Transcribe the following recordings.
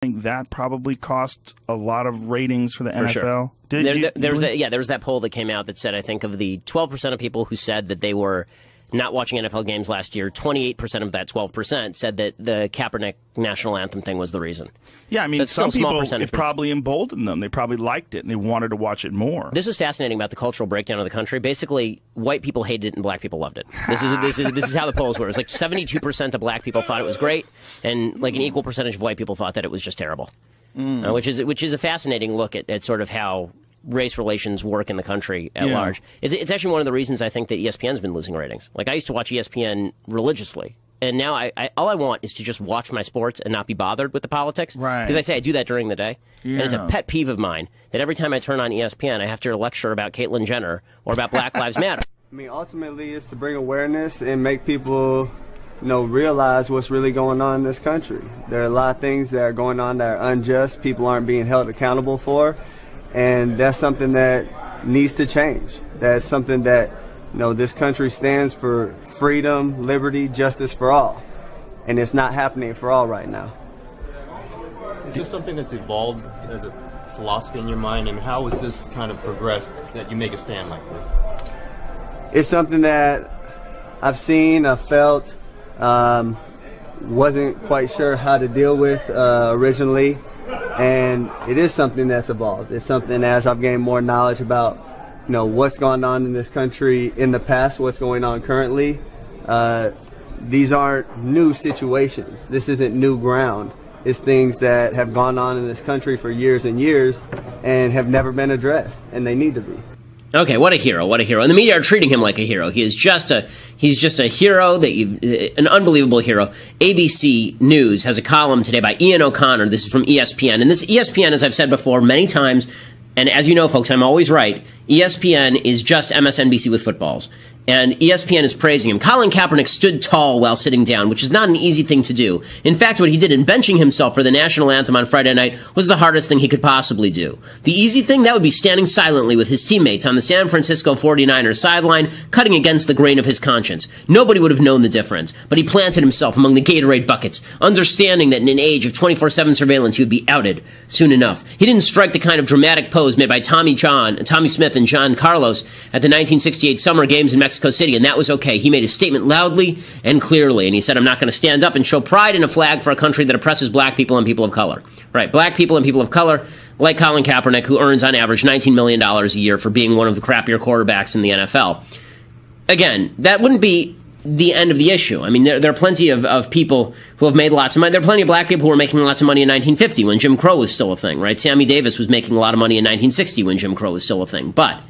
think that probably cost a lot of ratings for the NFL. Sure. There was that poll that came out that said, I think, of the 12% of people who said that they were not watching NFL games last year, 28% of that 12% said that the Kaepernick national anthem thing was the reason. Yeah, I mean, so some people, it probably emboldened them. They probably liked it, and they wanted to watch it more. This was fascinating about the cultural breakdown of the country. Basically, white people hated it and black people loved it. This is how the polls were. It was like 72% of black people thought it was great, and like an equal percentage of white people thought that it was just terrible. Which is a fascinating look at sort of how race relations work in the country at large. It's actually one of the reasons I think that ESPN's been losing ratings. Like, I used to watch ESPN religiously, and now all I want is to just watch my sports and not be bothered with the politics. Right. Because I say I do that during the day, and it's a pet peeve of mine that every time I turn on ESPN, I have to lecture about Caitlyn Jenner or about Black Lives Matter. I mean, ultimately, it's to bring awareness and make people, realize what's really going on in this country. There are a lot of things that are going on that are unjust, people aren't being held accountable for. And that's something that needs to change. That's something that, this country stands for: freedom, liberty, justice for all. And it's not happening for all right now. Is this something that's evolved as a philosophy in your mind? And how has this kind of progressed that you make a stand like this? It's something that I've seen, I've felt, wasn't quite sure how to deal with originally. And it is something that's evolved. It's something, as I've gained more knowledge about, what's gone on in this country in the past, what's going on currently. These aren't new situations. This isn't new ground. It's things that have gone on in this country for years and years and have never been addressed, and they need to be. Okay, what a hero, what a hero. And the media are treating him like a hero. He's just a hero, an unbelievable hero. ABC News has a column today by Ian O'Connor. This is from ESPN. And this ESPN, as I've said before many times, and as you know, folks, I'm always right, ESPN is just MSNBC with footballs. And ESPN is praising him. Colin Kaepernick stood tall while sitting down, which is not an easy thing to do. In fact, what he did in benching himself for the national anthem on Friday night was the hardest thing he could possibly do. The easy thing, that would be standing silently with his teammates on the San Francisco 49ers sideline, cutting against the grain of his conscience. Nobody would have known the difference, but he planted himself among the Gatorade buckets, understanding that in an age of 24/7 surveillance, he would be outed soon enough. He didn't strike the kind of dramatic pose made by Tommy Smith and John Carlos at the 1968 Summer Games in Mexico City, and that was okay. He made his statement loudly and clearly, and he said, I'm not going to stand up and show pride in a flag for a country that oppresses black people and people of color. Right, black people and people of color, like Colin Kaepernick, who earns on average $19 million a year for being one of the crappier quarterbacks in the NFL. Again, that wouldn't be the end of the issue. I mean, there are plenty of people who have made lots of money. There are plenty of black people who were making lots of money in 1950 when Jim Crow was still a thing, right? Sammy Davis was making a lot of money in 1960 when Jim Crow was still a thing. But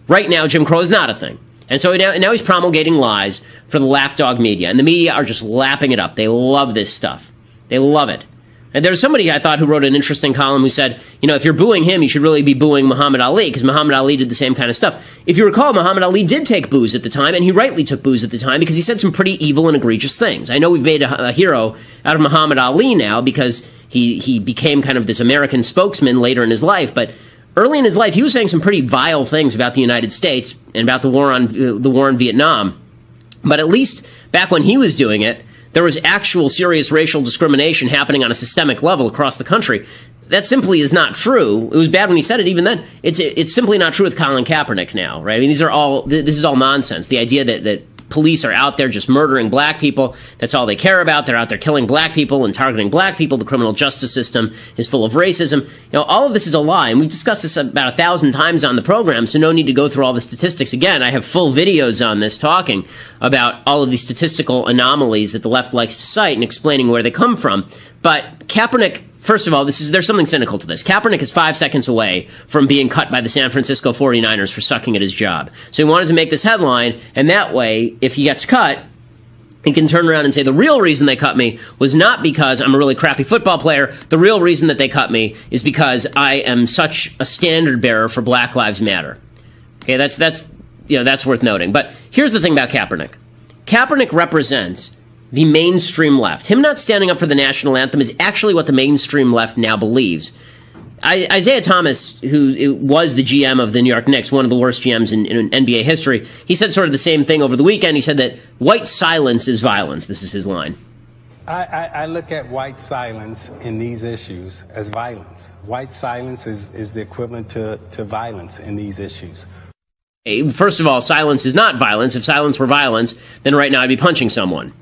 right now, Jim Crow is not a thing. And so now he's promulgating lies for the lapdog media. And the media are just lapping it up. They love this stuff. They love it. And there's somebody I thought who wrote an interesting column who said, if you're booing him, you should really be booing Muhammad Ali, because Muhammad Ali did the same kind of stuff. If you recall, Muhammad Ali did take booze at the time, and he rightly took booze at the time because he said some pretty evil and egregious things. I know we've made a hero out of Muhammad Ali now because he became kind of this American spokesman later in his life, but early in his life, he was saying some pretty vile things about the United States and about the war in Vietnam. But at least back when he was doing it, there was actual serious racial discrimination happening on a systemic level across the country. That simply is not true. It was bad when he said it even then. It's simply not true with Colin Kaepernick now, right? I mean, this is all nonsense. The idea that police are out there just murdering black people, that's all they care about. They're out there killing black people and targeting black people. The criminal justice system is full of racism. All of this is a lie, and we've discussed this about 1,000 times on the program, so no need to go through all the statistics again. I have full videos on this talking about all of these statistical anomalies that the left likes to cite and explaining where they come from. But Kaepernick, first of all, there's something cynical to this. Kaepernick is 5 seconds away from being cut by the San Francisco 49ers for sucking at his job. So he wanted to make this headline, and that way, if he gets cut, he can turn around and say, the real reason they cut me was not because I'm a really crappy football player. The real reason that they cut me is because I am such a standard bearer for Black Lives Matter. Okay, that's worth noting. But here's the thing about Kaepernick. Kaepernick represents the mainstream left. Him not standing up for the national anthem is actually what the mainstream left now believes. Isaiah Thomas, who was the GM of the New York Knicks, one of the worst GMs in NBA history, he said sort of the same thing over the weekend. He said that white silence is violence. This is his line. I look at white silence in these issues as violence. White silence is the equivalent to violence in these issues. First of all, silence is not violence. If silence were violence, then right now I'd be punching someone.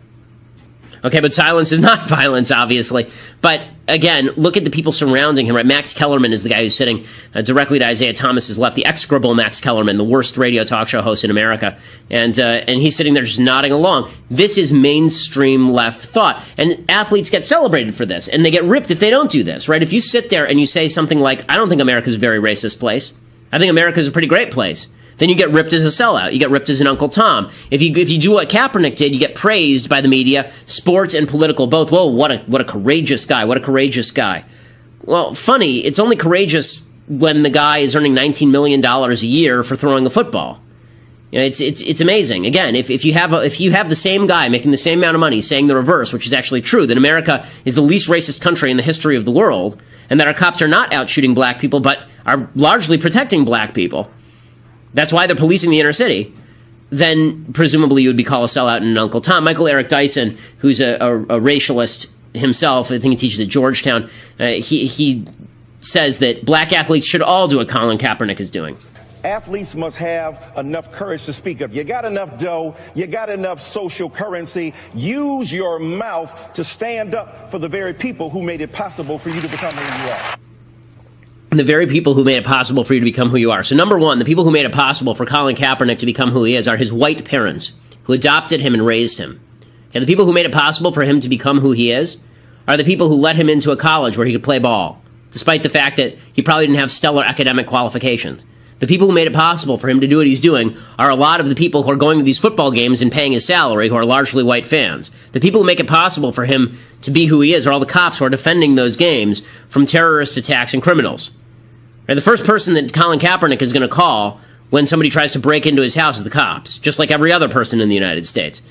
Okay, but silence is not violence, obviously. But again, look at the people surrounding him, right? Max Kellerman is the guy who's sitting directly to Isaiah Thomas's left, the execrable Max Kellerman, the worst radio talk show host in America. And he's sitting there just nodding along. This is mainstream left thought. And athletes get celebrated for this, and they get ripped if they don't do this, right? If you sit there and you say something like, I don't think America's a very racist place. I think America's a pretty great place. Then you get ripped as a sellout. You get ripped as an Uncle Tom. If you do what Kaepernick did, you get praised by the media, sports and political both. Whoa, what a courageous guy. What a courageous guy. Well, funny, it's only courageous when the guy is earning $19 million a year for throwing a football. You know, it's amazing. Again, if you have the same guy making the same amount of money saying the reverse, which is actually true, that America is the least racist country in the history of the world, and that our cops are not out shooting black people, but are largely protecting black people. That's why they're policing the inner city. Then presumably you would be called a sellout and an Uncle Tom. Michael Eric Dyson, who's a racialist himself, I think he teaches at Georgetown, he says that black athletes should all do what Colin Kaepernick is doing. Athletes must have enough courage to speak up. You got enough dough, you got enough social currency. Use your mouth to stand up for the very people who made it possible for you to become who you are. The very people who made it possible for you to become who you are. So number one, the people who made it possible for Colin Kaepernick to become who he is are his white parents who adopted him and raised him. And the people who made it possible for him to become who he is are the people who let him into a college where he could play ball, despite the fact that he probably didn't have stellar academic qualifications. The people who made it possible for him to do what he's doing are a lot of the people who are going to these football games and paying his salary, who are largely white fans. The people who make it possible for him to be who he is are all the cops who are defending those games from terrorist attacks and criminals. And the first person that Colin Kaepernick is going to call when somebody tries to break into his house is the cops, just like every other person in the United States.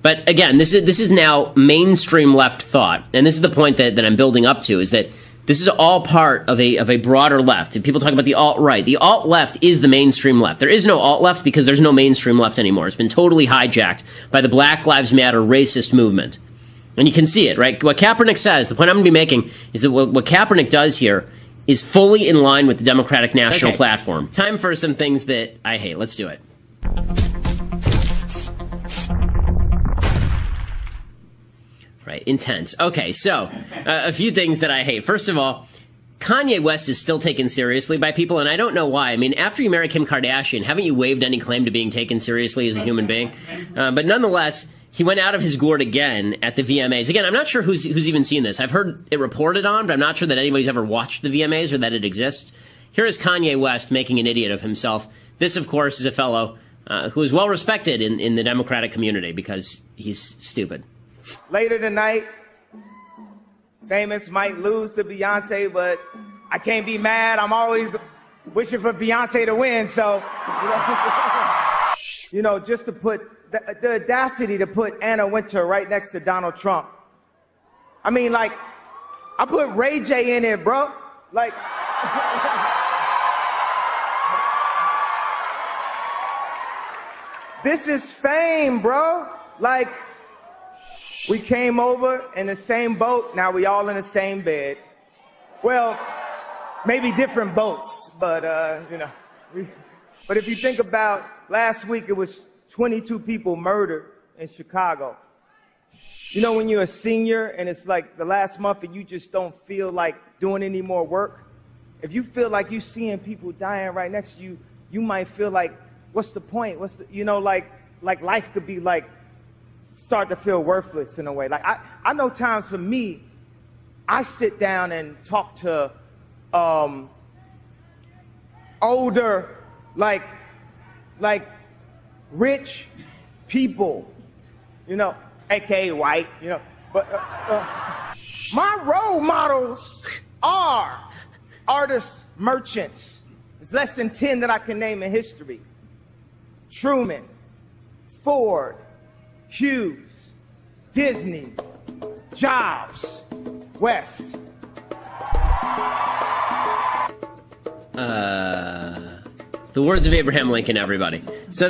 But again, this is now mainstream left thought, and this is the point that I'm building up to, is that this is all part of a broader left. And people talk about the alt-right. The alt-left is the mainstream left. There is no alt-left because there's no mainstream left anymore. It's been totally hijacked by the Black Lives Matter racist movement. And you can see it, right? What Kaepernick says, the point I'm going to be making is that what Kaepernick does here is fully in line with the Democratic National Platform. Time for some things that I hate. Let's do it. Right, intense. Okay, so a few things that I hate. First of all, Kanye West is still taken seriously by people, and I don't know why. I mean, after you marry Kim Kardashian, haven't you waived any claim to being taken seriously as a human being? But nonetheless, he went out of his gourd again at the VMAs. Again, I'm not sure who's even seen this. I've heard it reported on, but I'm not sure that anybody's ever watched the VMAs or that it exists. Here is Kanye West making an idiot of himself. This, of course, is a fellow who is well respected in the Democratic community because he's stupid. Later tonight, Famous might lose to Beyonce, but I can't be mad. I'm always wishing for Beyonce to win, so, just to put the audacity to put Anna Wintour right next to Donald Trump. I mean, like, I put Ray J in it, bro. Like, this is fame, bro. Like, we came over in the same boat. Now we all in the same bed. Well, maybe different boats, but, but if you think about last week, it was 22 people murdered in Chicago. You know, when you're a senior and it's like the last month and you just don't feel like doing any more work, if you feel like you're seeing people dying right next to you, you might feel like, what's the point? Like life could be like, start to feel worthless in a way. Like I know times for me, I sit down and talk to older, like rich people, aka white, but my role models are artists, merchants. There's less than 10 that I can name in history. Truman, Ford, Hughes, Disney, Jobs, West. The words of Abraham Lincoln, everybody. So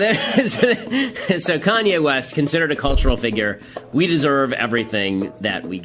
Kanye West, considered a cultural figure. We deserve everything that we get.